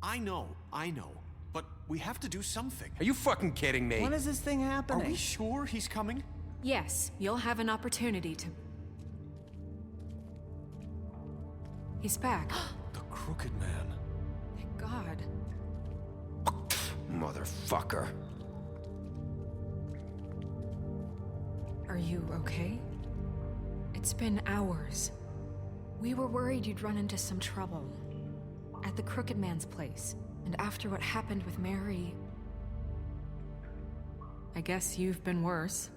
I know. But we have to do something. Are you fucking kidding me? When is this thing happening? Are we sure he's coming? Yes, you'll have an opportunity to... He's back. The Crooked Man. Thank God. Motherfucker. Are you okay? It's been hours. We were worried you'd run into some trouble. At the Crooked Man's place. And after what happened with Mary... I guess you've been worse.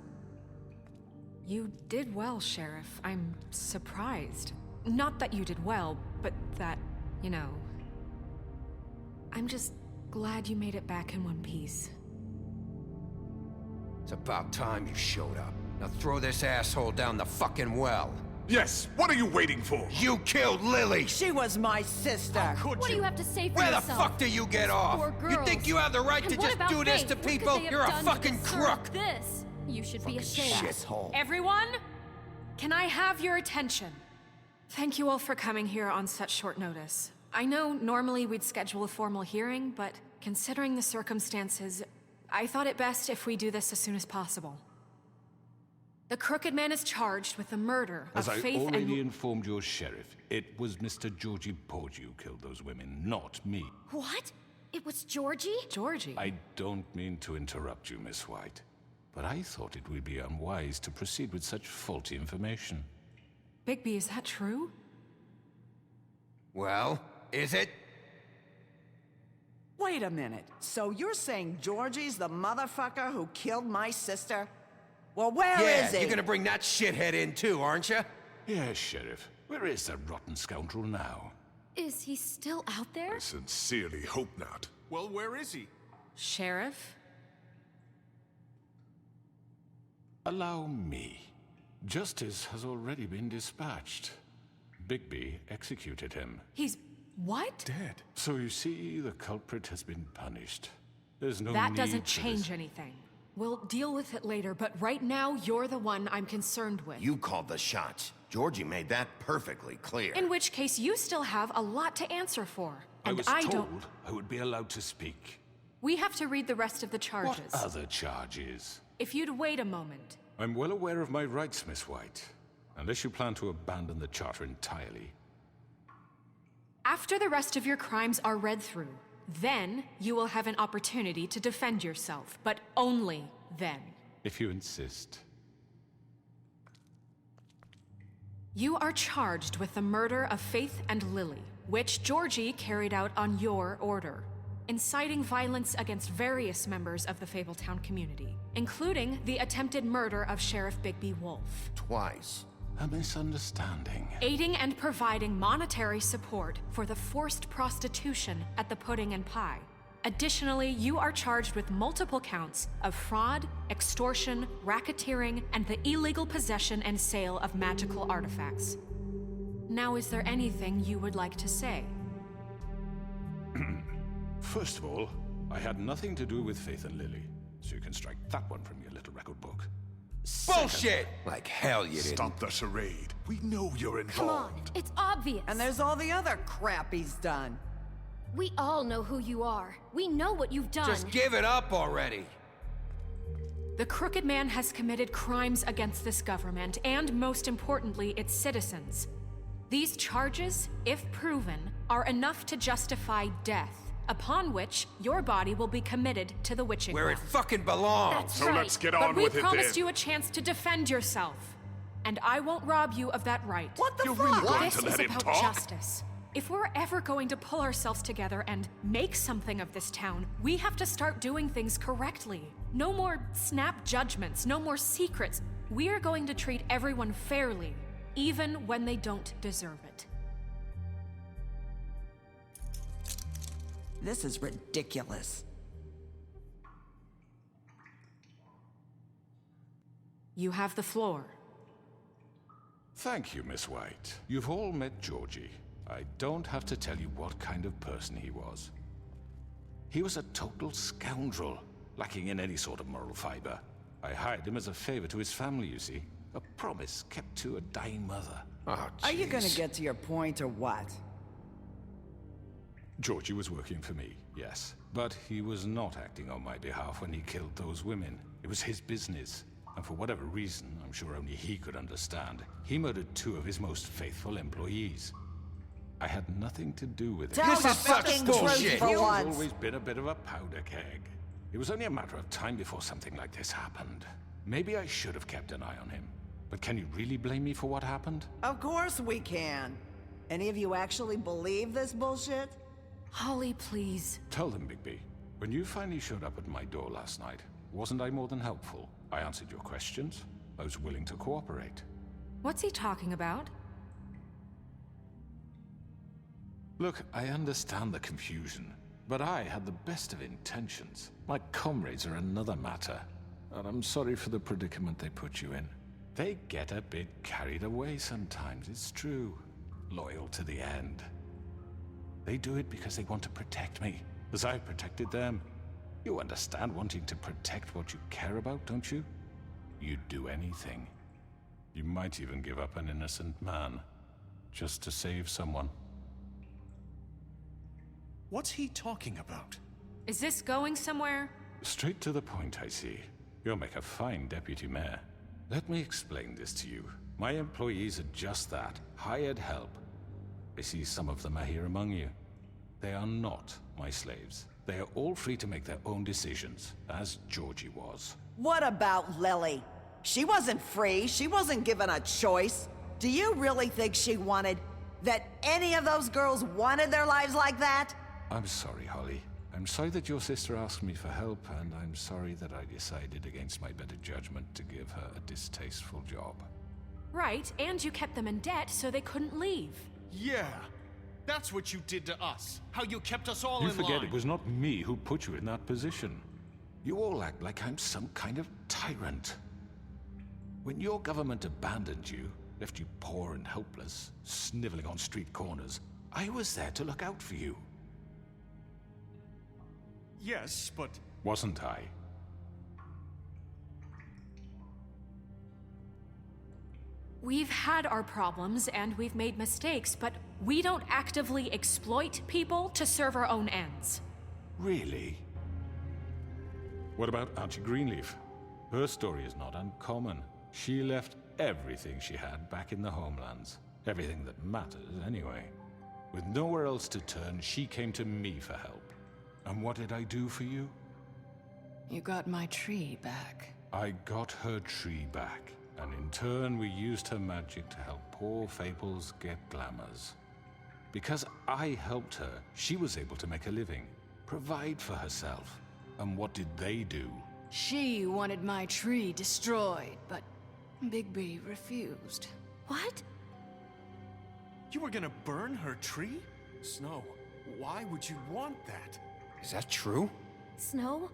You did well, Sheriff. I'm surprised. Not that you did well, but that, you know... I'm just glad you made it back in one piece. It's about time you showed up. Now throw this asshole down the fucking well. Yes, what are you waiting for? You killed Lily! She was my sister. Could What do you have to say for Where the yourself? fuck do you get off? Poor You girls. think you have the right And to what just about do this Faith? to What could people? they have You're a done to fucking deserve crook! This. You should be ashamed. Shithole. Everyone, can I have your attention? Thank you all for coming here on such short notice. I know normally we'd schedule a formal hearing, but considering the circumstances, I thought it best if we do this as soon as possible. The Crooked Man is charged with the murder of As I Faith already and... informed your sheriff, it was Mr. Georgie Porgy who killed those women, not me. What? It was Georgie? Georgie? I don't mean to interrupt you, Miss White, but I thought it would be unwise to proceed with such faulty information. Bigby, is that true? Well, is it? Wait a minute. So you're saying Georgie's the motherfucker who killed my sister? Well, where is he? You're gonna bring that shithead in too, aren't you? Yes, Sheriff. Where is that rotten scoundrel now? Is he still out there? I sincerely hope not. Well, where is he? Sheriff? Allow me. Justice has already been dispatched. Bigby executed him. He's... what? Dead. So you see, the culprit has been punished. There's no That need doesn't for change this. anything. We'll deal with it later, but right now, you're the one I'm concerned with. You called the shots. Georgie made that perfectly clear. In which case, you still have a lot to answer for. I And was I told don't... I would be allowed to speak. We have to read the rest of the charges. What other charges? If you'd wait a moment. I'm well aware of my rights, Miss White. Unless you plan to abandon the charter entirely. After the rest of your crimes are read through, then you will have an opportunity to defend yourself, but only then. If you insist. You are charged with the murder of Faith and Lily, which Georgie carried out on your order, inciting violence against various members of the Fabletown community, including the attempted murder of Sheriff Bigby Wolf. Twice. A misunderstanding. Aiding and providing monetary support for the forced prostitution at the Pudding and Pie. Additionally, you are charged with multiple counts of fraud, extortion, racketeering, and the illegal possession and sale of magical artifacts. Now, is there anything you would like to say? First of all, I had nothing to do with Faith and Lily, so you can strike that one from your little record book. Bullshit! Like hell you didn't. Stop the charade. We know you're Come on, involved. it's obvious. And there's all the other crap he's done. We all know who you are. We know what you've done. Just give it up already. The Crooked Man has committed crimes against this government and, most importantly, its citizens. These charges, if proven, are enough to justify death, upon which your body will be committed to the witching Where well. it fucking belongs. That's So right. let's get But on we with it promised then. you a chance to defend yourself, and I won't rob you of that right. What the You're fuck? really going This to is let him about talk? justice. If we're ever going to pull ourselves together and make something of this town, we have to start doing things correctly. No more snap judgments, no more secrets. We are going to treat everyone fairly, even when they don't deserve it. This is ridiculous. You have the floor. Thank you, Miss White. You've all met Georgie. I don't have to tell you what kind of person he was. He was a total scoundrel, lacking in any sort of moral fiber. I hired him as a favor to his family, you see. A promise kept to a dying mother. Oh, Are you gonna jeez. get to your point or what? Georgie was working for me, yes. But he was not acting on my behalf when he killed those women. It was his business. And for whatever reason, I'm sure only he could understand, he murdered 2 of his most faithful employees. I had nothing to do with it. Tell This the is such fucking bullshit. truth for He's once. always been a bit of a powder keg. It was only a matter of time before something like this happened. Maybe I should have kept an eye on him. But can you really blame me for what happened? Of course we can. Any of you actually believe this bullshit? Holly, please. Tell them, Bigby. When you finally showed up at my door last night, wasn't I more than helpful? I answered your questions. I was willing to cooperate. What's he talking about? Look, I understand the confusion, but I had the best of intentions. My comrades are another matter, and I'm sorry for the predicament they put you in. They get a bit carried away sometimes, it's true. Loyal to the end. They do it because they want to protect me, as I've protected them. You understand wanting to protect what you care about, don't you? You'd do anything. You might even give up an innocent man, just to save someone. What's he talking about? Is this going somewhere? Straight to the point, I see. You'll make a fine deputy mayor. Let me explain this to you. My employees are just that, hired help. I see some of them are here among you. They are not my slaves. They are all free to make their own decisions, as Georgie was. What about Lily? She wasn't free. She wasn't given a choice. Do you really think she wanted... that any of those girls wanted their lives like that? I'm sorry, Holly. I'm sorry that your sister asked me for help, and I'm sorry that I decided against my better judgment to give her a distasteful job. Right, and you kept them in debt so they couldn't leave. Yeah, that's what you did to us. How you kept us all You in forget line. it was not me who put you in that position. You all act like I'm some kind of tyrant. When your government abandoned you, left you poor and helpless, sniveling on street corners, I was there to look out for you. Yes, but... Wasn't I? We've had our problems and we've made mistakes, but we don't actively exploit people to serve our own ends. Really? What about Auntie Greenleaf? Her story is not uncommon. She left everything she had back in the homelands. Everything that matters, anyway. With nowhere else to turn, she came to me for help. And what did I do for you? You got my tree back. I got her tree back, and in turn we used her magic to help poor Fables get glamours. Because I helped her, she was able to make a living, provide for herself. And what did they do? She wanted my tree destroyed, but Bigby refused. What? You were gonna burn her tree? Snow, why would you want that? Is that true? Snow?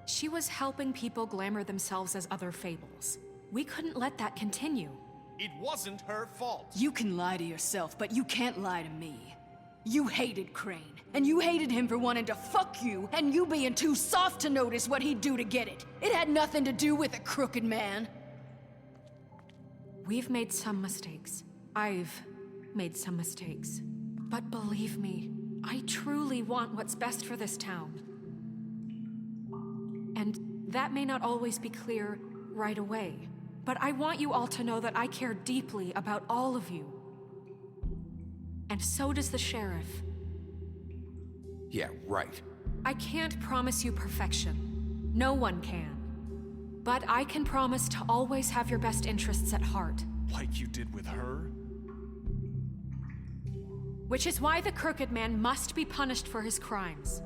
She was helping people glamour themselves as other Fables. We couldn't let that continue. It wasn't her fault. You can lie to yourself, but you can't lie to me. You hated Crane, and you hated him for wanting to fuck you, and you being too soft to notice what he'd do to get it. It had nothing to do with a crooked man. We've made some mistakes. I've made some mistakes. But believe me, I truly want what's best for this town. And that may not always be clear right away, but I want you all to know that I care deeply about all of you. And so does the sheriff. Yeah, right. I can't promise you perfection. No one can. But I can promise to always have your best interests at heart. Like you did with her? Which is why the Crooked Man must be punished for his crimes.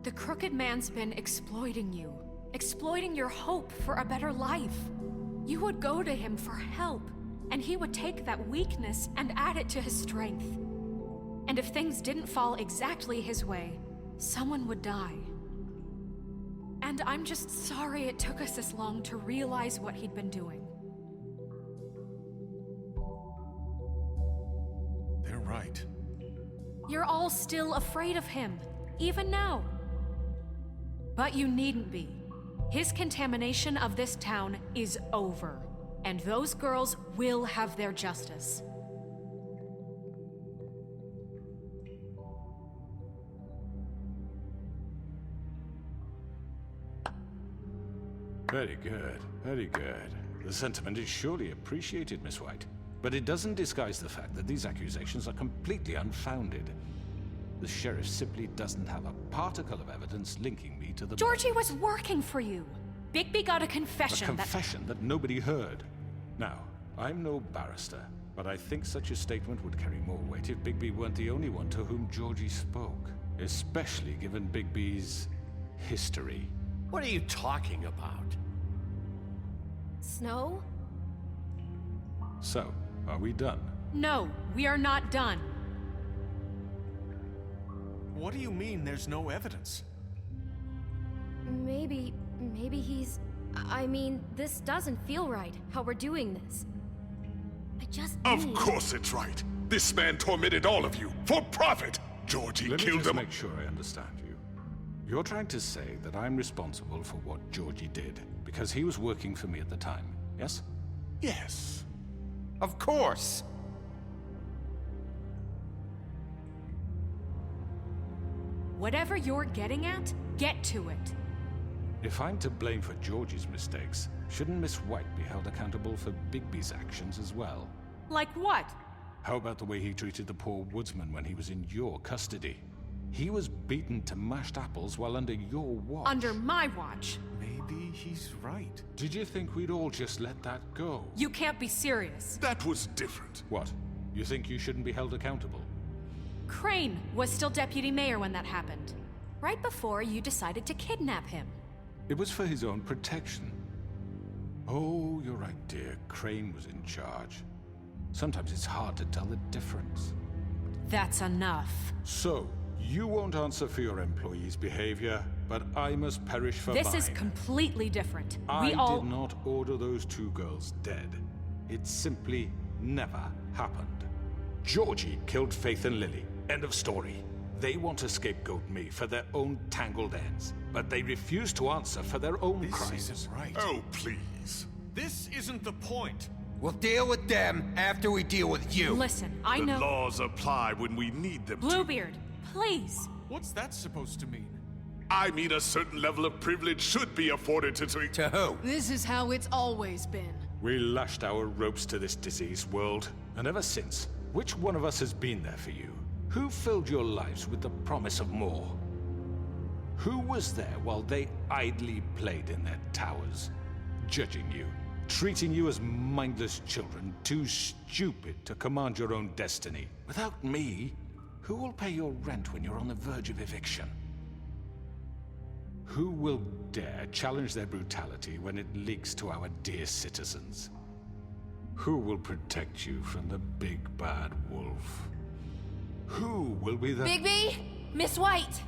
The Crooked Man's been exploiting you, exploiting your hope for a better life. You would go to him for help, and he would take that weakness and add it to his strength. And if things didn't fall exactly his way, someone would die. And I'm just sorry it took us this long to realize what he'd been doing. They're right. You're all still afraid of him, even now. But you needn't be. His contamination of this town is over, and those girls will have their justice. Very good, very good. The sentiment is surely appreciated, Miss White. But it doesn't disguise the fact that these accusations are completely unfounded. The sheriff simply doesn't have a particle of evidence linking me to the... Georgie was working for you. Bigby got a A confession confession that nobody heard. Now, I'm no barrister, but I think such a statement would carry more weight if Bigby weren't the only one to whom Georgie spoke. Especially given Bigby's history. What are you talking about? Snow? So, are we done? No, we are not done. What do you mean there's no evidence? Maybe he's... I mean, this doesn't feel right, how we're doing this. I just Of need... course it's right. This man tormented all of you for profit. Georgie Let me killed just them. make sure I understand you. You're trying to say that I'm responsible for what Georgie did, because he was working for me at the time, yes? Yes. Of course! Whatever you're getting at, get to it. If I'm to blame for Georgie's mistakes, shouldn't Miss White be held accountable for Bigby's actions as well? Like what? How about the way he treated the poor woodsman when he was in your custody? He was beaten to mashed apples while under your watch. Under my watch. Maybe he's right. Did you think we'd all just let that go? You can't be serious. That was different. What? You think you shouldn't be held accountable? Crane was still deputy mayor when that happened. Right before you decided to kidnap him. It was for his own protection. Oh, you're right, dear. Crane was in charge. Sometimes it's hard to tell the difference. That's enough. So, you won't answer for your employees' behavior, but I must perish for This mine. is completely different. I We all... did not order those two girls dead. It simply never happened. Georgie killed Faith and Lily. End of story. They want to scapegoat me for their own tangled ends, but they refuse to answer for their own This crimes. isn't right. Oh, please. This isn't the point. We'll deal with them after we deal with you. Listen, I The know... laws apply when we need them to. Bluebeard, please. What's that supposed to mean? I mean, a certain level of privilege should be afforded to... To who? This is how it's always been. We lashed our ropes to this diseased world, and ever since, which one of us has been there for you? Who filled your lives with the promise of more? Who was there while they idly played in their towers, judging you, treating you as mindless children, too stupid to command your own destiny? Without me, who will pay your rent when you're on the verge of eviction? Who will dare challenge their brutality when it leaks to our dear citizens? Who will protect you from the big bad wolf? Who will be the... Bigby! Miss White!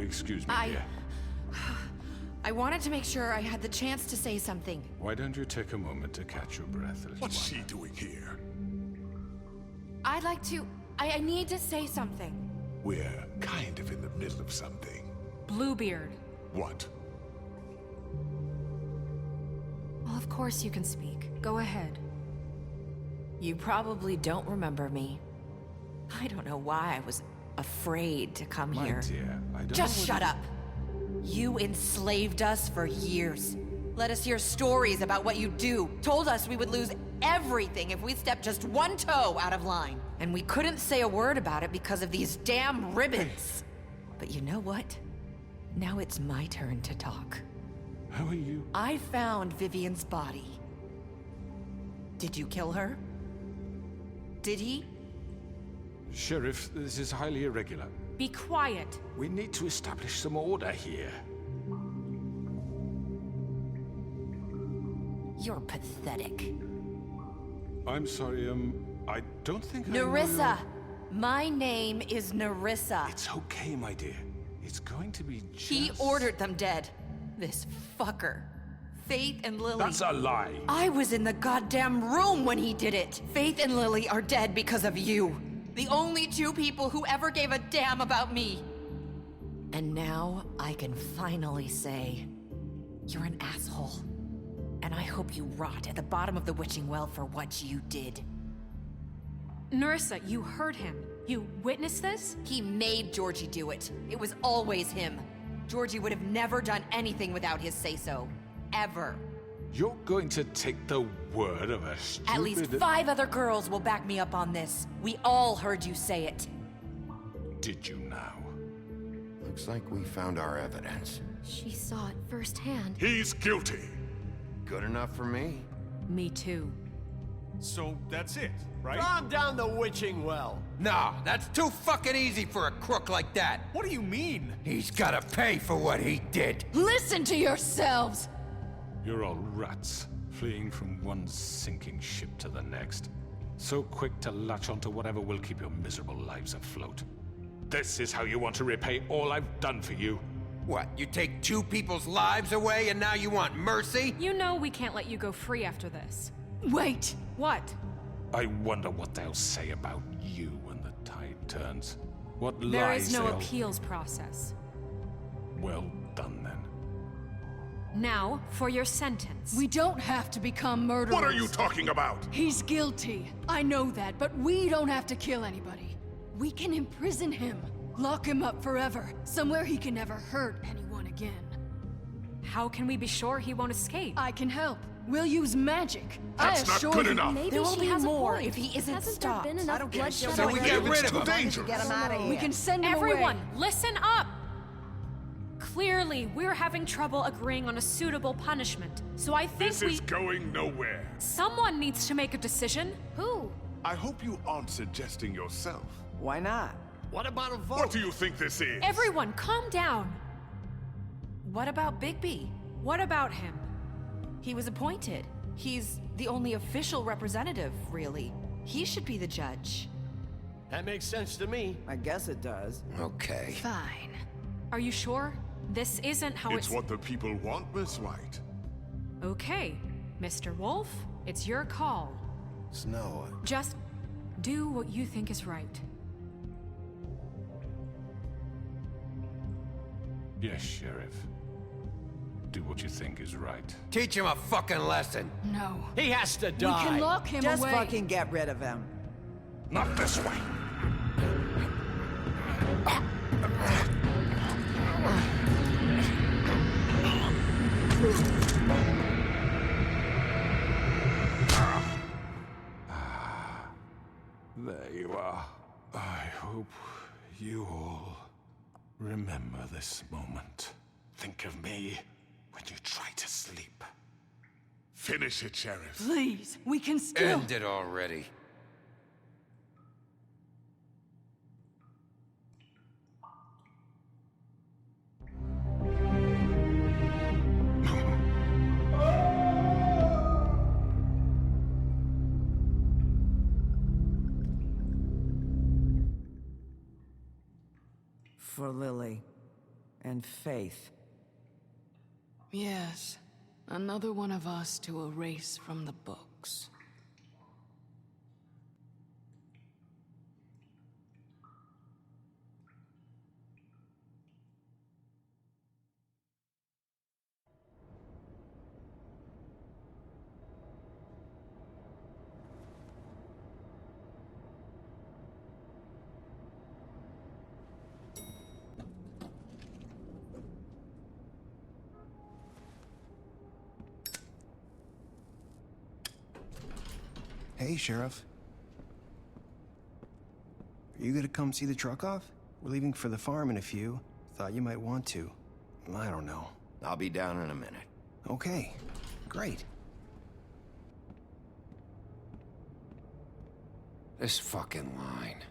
Excuse me, dear. I wanted to make sure I had the chance to say something. Why don't you take a moment to catch your breath, little What's one? she doing here? I'd like to... I need to say something. We're kind of in the middle of something. Bluebeard. What? Well, of course you can speak. Go ahead. You probably don't remember me. I don't know why I was afraid to come My here. dear, I don't Just know shut up. You enslaved us for years. Let us hear stories about what you do. Told us we would lose everything if we stepped just one toe out of line. And we couldn't say a word about it because of these damn ribbons. But you know what? Now it's my turn to talk. How are you? I found Vivian's body. Did you kill her? Did he? Sheriff, this is highly irregular. Be quiet. We need to establish some order here. You're pathetic. I'm sorry, I don't think I know Nerissa! My name is Nerissa. It's okay, my dear. It's going to be just... He ordered them dead. This fucker. Faith and Lily. That's a lie. I was in the goddamn room when he did it. Faith and Lily are dead because of you. The only two people who ever gave a damn about me. And now I can finally say, you're an asshole. And I hope you rot at the bottom of the witching well for what you did. Nerissa, you heard him. You witnessed this? He made Georgie do it. It was always him. Georgie would have never done anything without his say-so. Ever. You're going to take the word of a stupid... At least 5 other girls will back me up on this. We all heard you say it. Did you now? Looks like we found our evidence. She saw it firsthand. He's guilty. Good enough for me? Me too. So that's it, right? Calm down the witching well. Nah, that's too fucking easy for a crook like that. What do you mean? He's gotta pay for what he did. Listen to yourselves! You're all rats, fleeing from one sinking ship to the next. So quick to latch onto whatever will keep your miserable lives afloat. This is how you want to repay all I've done for you? What, you take 2 people's lives away and now you want mercy? You know we can't let you go free after this. Wait! What? I wonder what they'll say about you when the tide turns. What There lies is no they'll... appeals process. Well done, then. Now, for your sentence. We don't have to become murderers. What are you talking about? He's guilty. I know that, but we don't have to kill anybody. We can imprison him. Lock him up forever. Somewhere he can never hurt anyone again. How can we be sure he won't escape? I can help. We'll use magic. That's I not assure good you. enough. Maybe There will she be has more a point. if he isn't Hasn't stopped. there been I enough don't get bloodshed? So we get rid of him. Dangerous. Get him out of here. We can send him Everyone, away. listen up! Clearly, we're having trouble agreeing on a suitable punishment. So I think This is going nowhere. someone needs to make a decision. Who? I hope you aren't suggesting yourself. Why not? What about a vote? What do you think this is? Everyone, calm down. What about Bigby? What about him? He was appointed. He's the only official representative, really. He should be the judge. That makes sense to me. I guess it does. Okay. Fine. Are you sure? This isn't how It's what the people want, Miss White. Okay, Mr. Wolf, it's your call. Snow. Just do what you think is right. Yes, Sheriff. Do what you think is right. Teach him a fucking lesson. No. He has to We die. can lock him Just away. fucking get rid of him. Not this way. There you are. I hope you all remember this moment. Think of me when you try to sleep. Finish it, Sheriff. Please, we can still. End it already. For Lily and Faith. Yes. Another one of us to erase from the books. Hey, Sheriff. Are you gonna come see the truck off? We're leaving for the farm in a few. Thought you might want to. I don't know. I'll be down in a minute. Okay, great. This fucking line.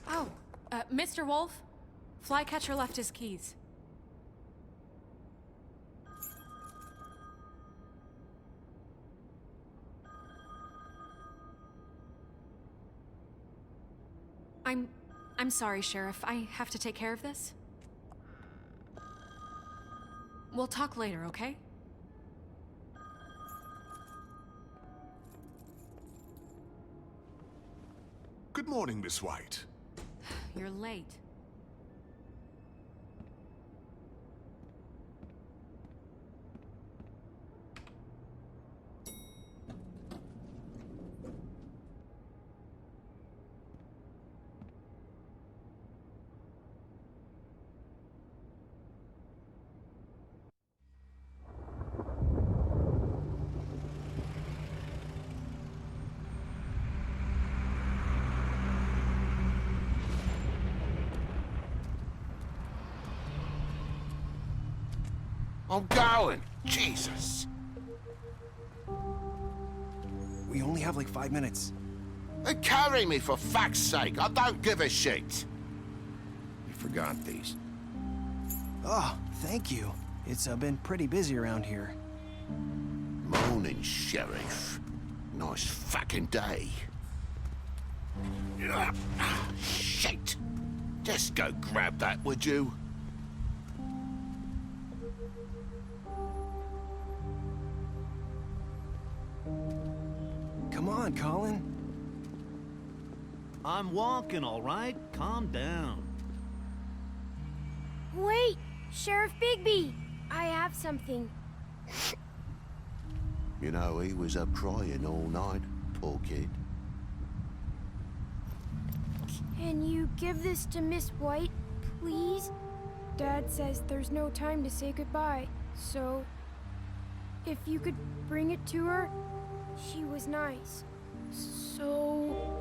Oh, Mr. Wolf, Flycatcher left his keys. I'm sorry, Sheriff. I have to take care of this. We'll talk later, okay? morning, Miss White. You're late. I'm going. Jesus. We only have like 5 minutes. Carry me for fuck's sake. I don't give a shit. You forgot these. Oh, thank you. It's been pretty busy around here. Morning, Sheriff. Nice fucking day. Shit. Just go grab that, would you? Come on, Colin. I'm walking, all right? Calm down. Wait! Sheriff Bigby! I have something. You know, he was up crying all night, poor kid. Can you give this to Miss White, please? Dad says there's no time to say goodbye, so... if you could bring it to her, she was nice. So...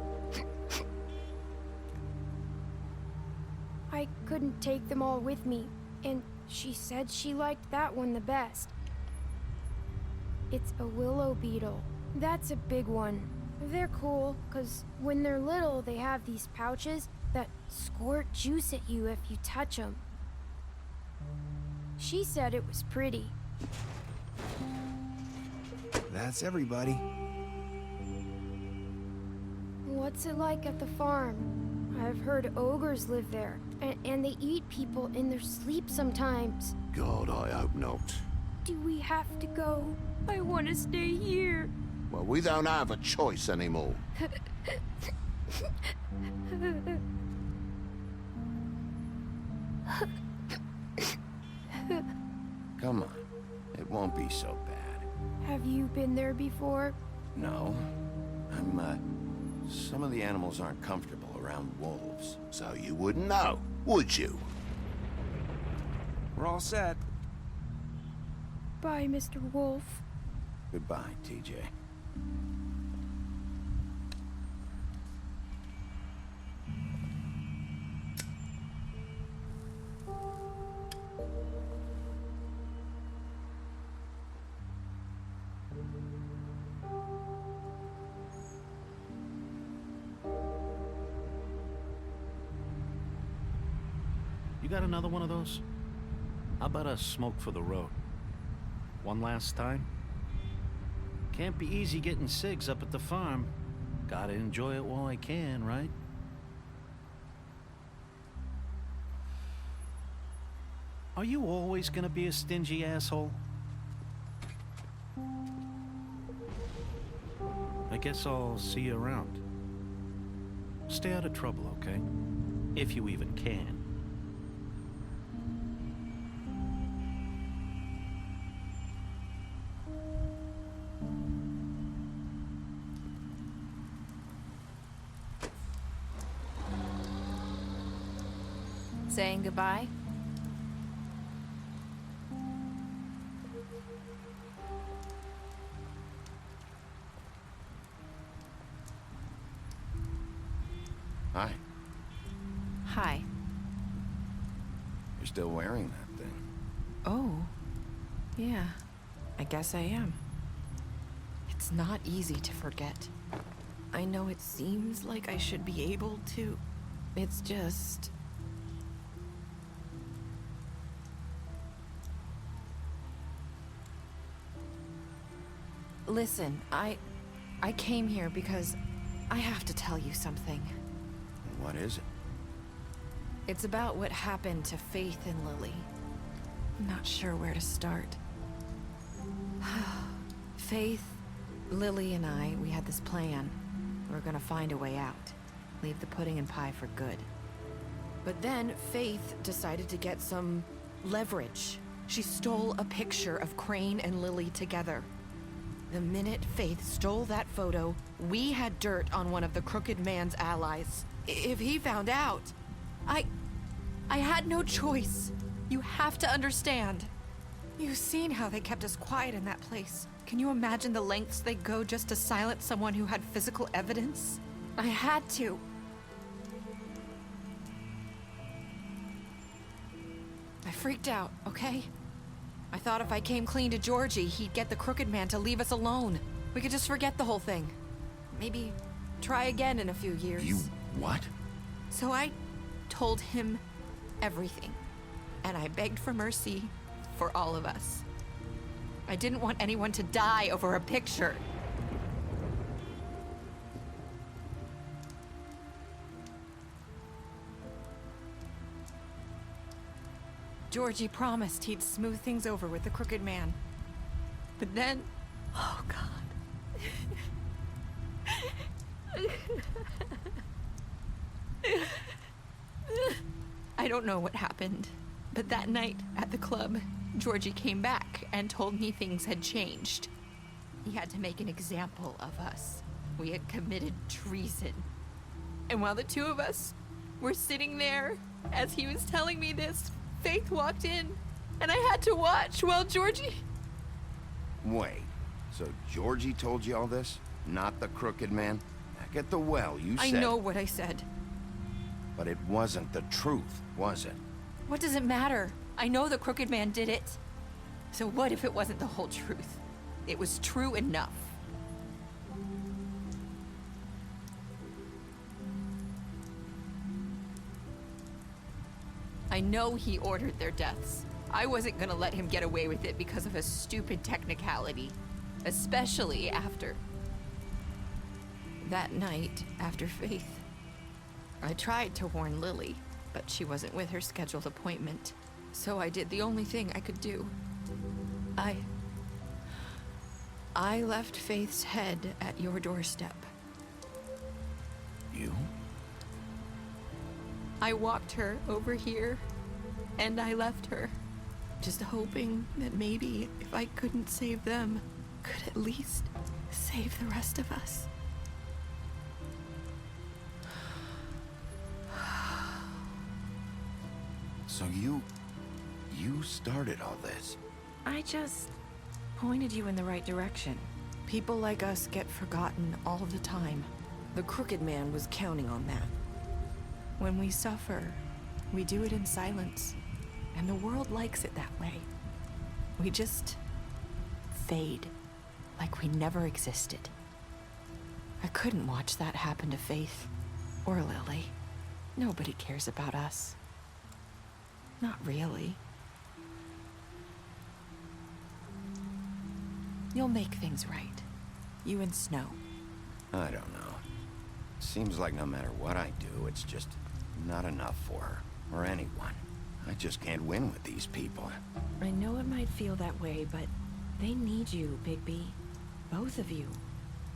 I couldn't take them all with me, and she said she liked that one the best. It's a willow beetle. That's a big one. They're cool, 'cause when they're little, they have these pouches that squirt juice at you if you touch them. She said it was pretty. That's everybody. What's it like at the farm? I've heard ogres live there, and they eat people in their sleep sometimes. God, I hope not. Do we have to go? I want to stay here. Well, we don't have a choice anymore. Come on. It won't be so bad. Have you been there before? No. Some of the animals aren't comfortable around wolves. So you wouldn't know, would you? We're all set. Bye, Mr. Wolf. Goodbye, TJ. You got another one of those? How about a smoke for the road? One last time? Can't be easy getting cigs up at the farm. Gotta enjoy it while I can, right? Are you always gonna be a stingy asshole? I guess I'll see you around. Stay out of trouble, okay? If you even can. Saying goodbye? Hi. Hi. You're still wearing that thing. Oh. Yeah. I guess I am. It's not easy to forget. I know it seems like I should be able to. It's just... Listen, I came here because I have to tell you something. What is it? It's about what happened to Faith and Lily. I'm not sure where to start. Faith, Lily and I, we had this plan. We were gonna find a way out. leave the pudding and pie for good. But then Faith decided to get some leverage. She stole a picture of Crane and Lily together. The minute Faith stole that photo, we had dirt on one of the Crooked Man's allies. If he found out, I had no choice. You have to understand. You've seen how they kept us quiet in that place. Can you imagine the lengths they go just to silence someone who had physical evidence? I had to. I freaked out, okay? I thought if I came clean to Georgie, he'd get the Crooked Man to leave us alone. We could just forget the whole thing. Maybe try again in a few years. You what? So I told him everything. And I begged for mercy for all of us. I didn't want anyone to die over a picture. Georgie promised he'd smooth things over with the Crooked Man. But then... oh, God. I don't know what happened, but that night at the club, Georgie came back and told me things had changed. He had to make an example of us. We had committed treason. And while the two of us were sitting there, as he was telling me this, Faith walked in, and I had to watch while Georgie... Wait, so Georgie told you all this? Not the Crooked Man? Back at the well, you said... I know what I said. But it wasn't the truth, was it? What does it matter? I know the Crooked Man did it. So what if it wasn't the whole truth? It was true enough. I know he ordered their deaths. I wasn't gonna let him get away with it because of a stupid technicality. Especially after... that night, after Faith. I tried to warn Lily, but she wasn't with her scheduled appointment. So I did the only thing I could do. I left Faith's head at your doorstep. You? I walked her over here, and I left her, just hoping that maybe if I couldn't save them, could at least save the rest of us. So you started all this? I just pointed you in the right direction. People like us get forgotten all the time. The Crooked Man was counting on that. When we suffer, we do it in silence, and the world likes it that way. We just fade, like we never existed. I couldn't watch that happen to Faith, or Lily. Nobody cares about us. Not really. You'll make things right. You and Snow. I don't know. Seems like no matter what I do, it's just not enough for her, or anyone. I just can't win with these people. I know it might feel that way, but they need you, Bigby. Both of you.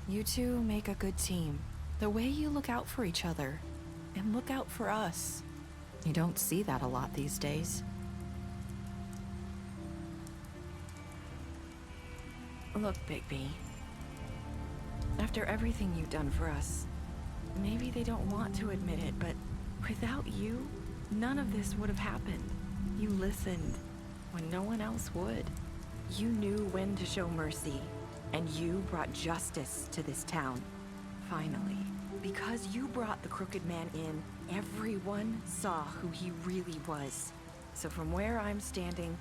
You two make a good team. The way you look out for each other, and look out for us. You don't see that a lot these days. Look, Bigby. After everything you've done for us, maybe they don't want to admit it, but without you, none of this would have happened. You listened when no one else would. You knew when to show mercy, and you brought justice to this town. Finally. Because you brought the Crooked Man in, everyone saw who he really was. So from where I'm standing,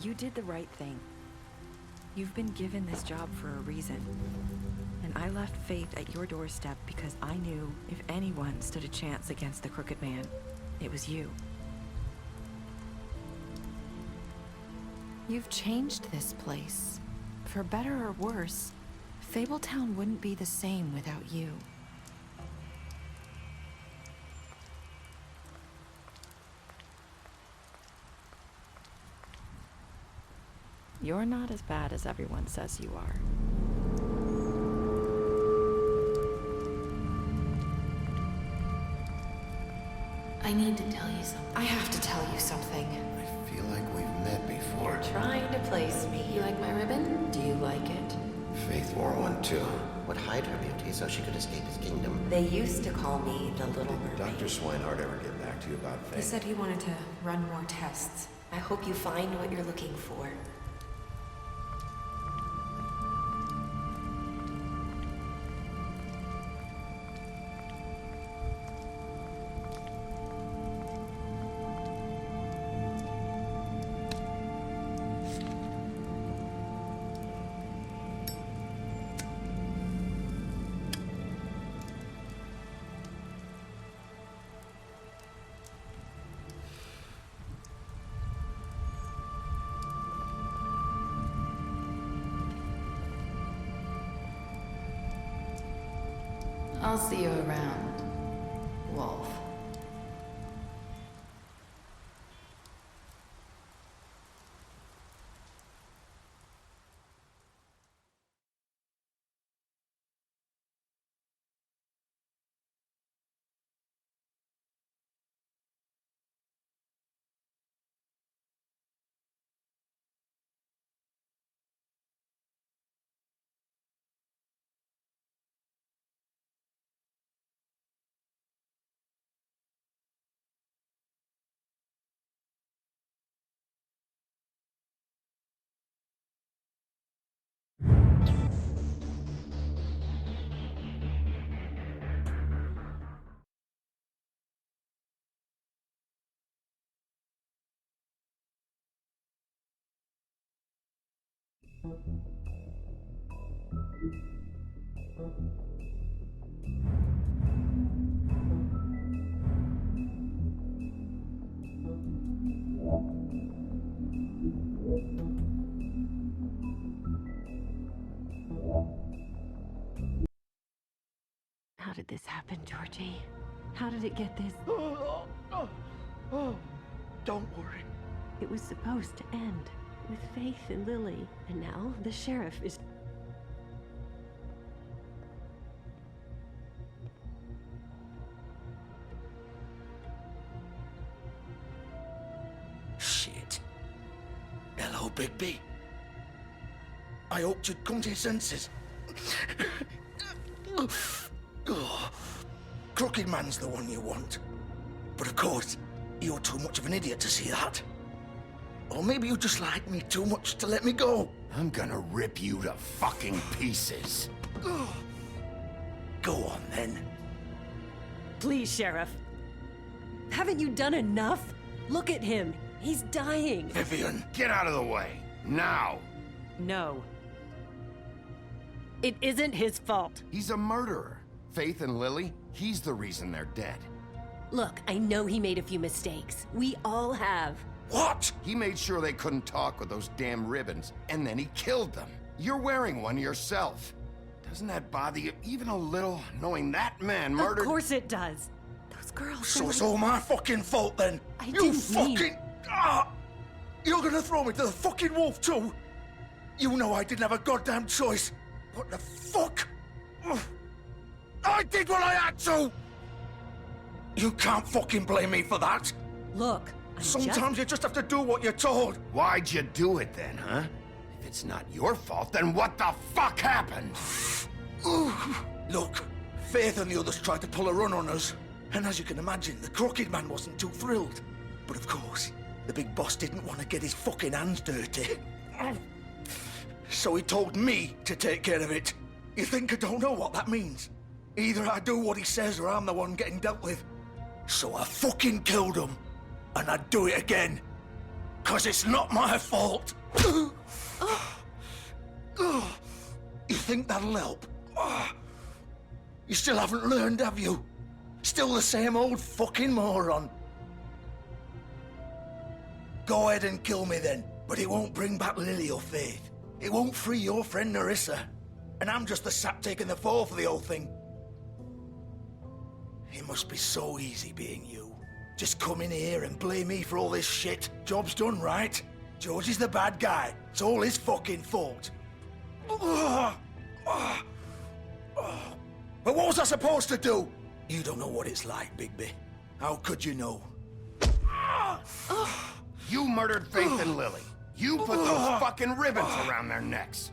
you did the right thing. You've been given this job for a reason. And I left Faith at your doorstep because I knew if anyone stood a chance against the Crooked Man, it was you. You've changed this place. For better or worse, Fabletown wouldn't be the same without you. You're not as bad as everyone says you are. I need to tell you something. I have to tell you something. I feel like we've met before. You're trying to place me. You like my ribbon? Do you like it? Faith wore one too. Would hide her beauty so she could escape his kingdom. They used to call me the Little Did Mermaid. Dr. Swinehart ever get back to you about Faith? He said he wanted to run more tests. I hope you find what you're looking for. I'll see you around, Wolf. How did this happen, Georgie? How did it get this? Don't worry. It was supposed to end with Faith and Lily, and now the sheriff is... Shit. Hello, Bigby. I hoped you'd come to your senses. Crooked Man's the one you want. But of course, you're too much of an idiot to see that. Or maybe you just like me too much to let me go. I'm gonna rip you to fucking pieces. Go on, then. Please, Sheriff. Haven't you done enough? Look at him. He's dying. Vivian. Get out of the way. Now. No. It isn't his fault. He's a murderer. Faith and Lily, he's the reason they're dead. Look, I know he made a few mistakes. We all have. What? He made sure they couldn't talk with those damn ribbons, and then he killed them. You're wearing one yourself. Doesn't that bother you even a little, knowing that man murdered... Of course it does. Those girls... So it's all my fucking fault, then? You fucking... You're gonna throw me to the fucking wolf, too? You know I didn't have a goddamn choice. What the fuck? I did what I had to! You can't fucking blame me for that. Look, sometimes you just have to do what you're told. Why'd you do it then, huh? If it's not your fault, then what the fuck happened? Look, Faith and the others tried to pull a run on us. And as you can imagine, the Crooked Man wasn't too thrilled. But of course, the big boss didn't want to get his fucking hands dirty. So he told me to take care of it. You think I don't know what that means? Either I do what he says or I'm the one getting dealt with. So I fucking killed him. And I'd do it again. 'Cause it's not my fault. You think that'll help? You still haven't learned, have you? Still the same old fucking moron. Go ahead and kill me then, but it won't bring back Lily or Faith. It won't free your friend Nerissa. And I'm just the sap taking the fall for the whole thing. It must be so easy being you. Just come in here and blame me for all this shit. Job's done, right? George is the bad guy. It's all his fucking fault. But what was I supposed to do? You don't know what it's like, Bigby. How could you know? You murdered Faith and Lily. You put those fucking ribbons around their necks.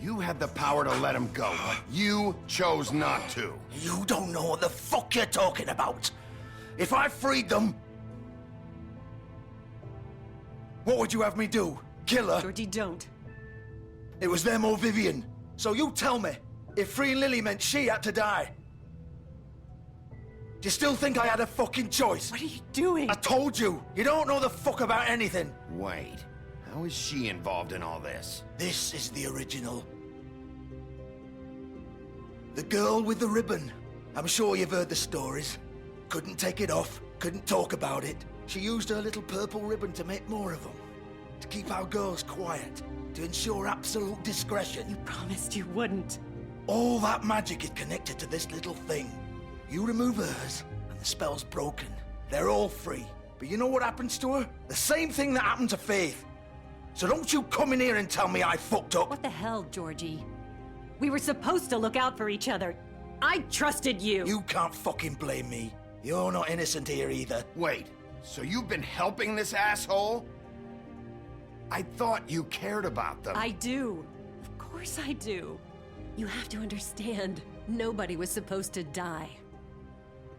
You had the power to let them go, but you chose not to. You don't know what the fuck you're talking about. If I freed them... What would you have me do? Kill her? Georgie, don't. It was them or Vivian. So you tell me, if freeing Lily meant she had to die, do you still think I had a fucking choice? What are you doing? I told you, you don't know the fuck about anything. Wait, how is she involved in all this? This is the original. The girl with the ribbon. I'm sure you've heard the stories. Couldn't take it off, couldn't talk about it. She used her little purple ribbon to make more of them. To keep our girls quiet. To ensure absolute discretion. You promised you wouldn't. All that magic is connected to this little thing. You remove hers, and the spell's broken. They're all free. But you know what happens to her? The same thing that happened to Faith. So don't you come in here and tell me I fucked up. What the hell, Georgie? We were supposed to look out for each other. I trusted you. You can't fucking blame me. You're not innocent here either. Wait, so you've been helping this asshole? I thought you cared about them. I do. Of course I do. You have to understand, nobody was supposed to die.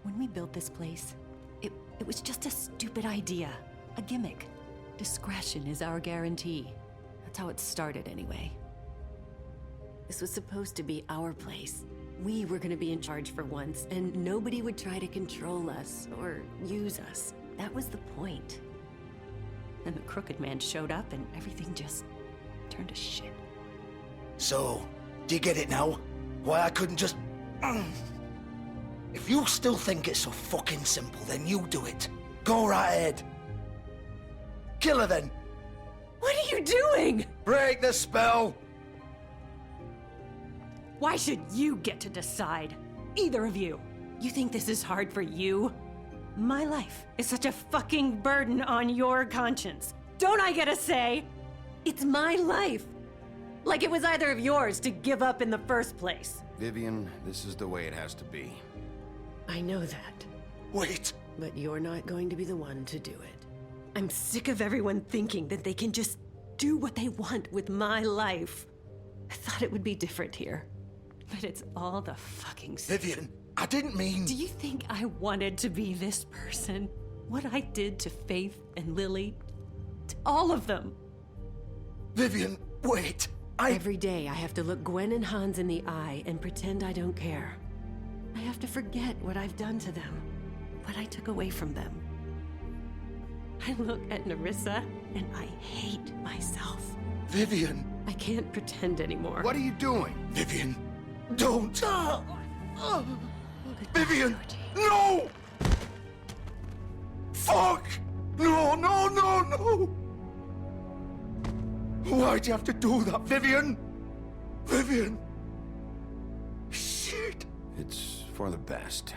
When we built this place, it was just a stupid idea. A gimmick. Discretion is our guarantee. That's how it started anyway. This was supposed to be our place. We were gonna be in charge for once, and nobody would try to control us or use us. That was the point. And the Crooked Man showed up and everything just turned to shit. So, do you get it now? Why I couldn't just... If you still think it's so fucking simple, then you do it. Go right ahead. Kill her then. What are you doing? Break the spell. Why should you get to decide? Either of you. You think this is hard for you? My life is such a fucking burden on your conscience. Don't I get a say? It's my life. Like it was either of yours to give up in the first place. Vivian, this is the way it has to be. I know that. Wait. But you're not going to be the one to do it. I'm sick of everyone thinking that they can just do what they want with my life. I thought it would be different here. But it's all the fucking same. Vivian, I didn't mean... Do you think I wanted to be this person? What I did to Faith and Lily? To all of them? Vivian, wait. Every day I have to look Gwen and Hans in the eye and pretend I don't care. I have to forget what I've done to them. What I took away from them. I look at Nerissa and I hate myself. Vivian. I can't pretend anymore. What are you doing? Vivian, don't. Vivian, no! Fuck! No, no, no, no! Why'd you have to do that, Vivian? Vivian! Shit! It's for the best.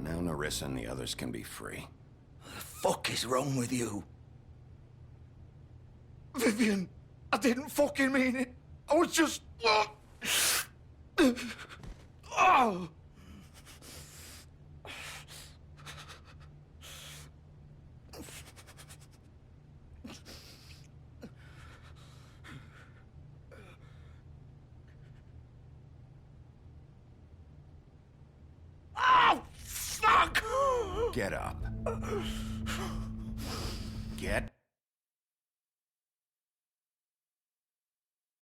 Now Nerissa and the others can be free. What the fuck is wrong with you? Vivian, I didn't fucking mean it. I was just... Oh! Oh, fuck! Get up. Get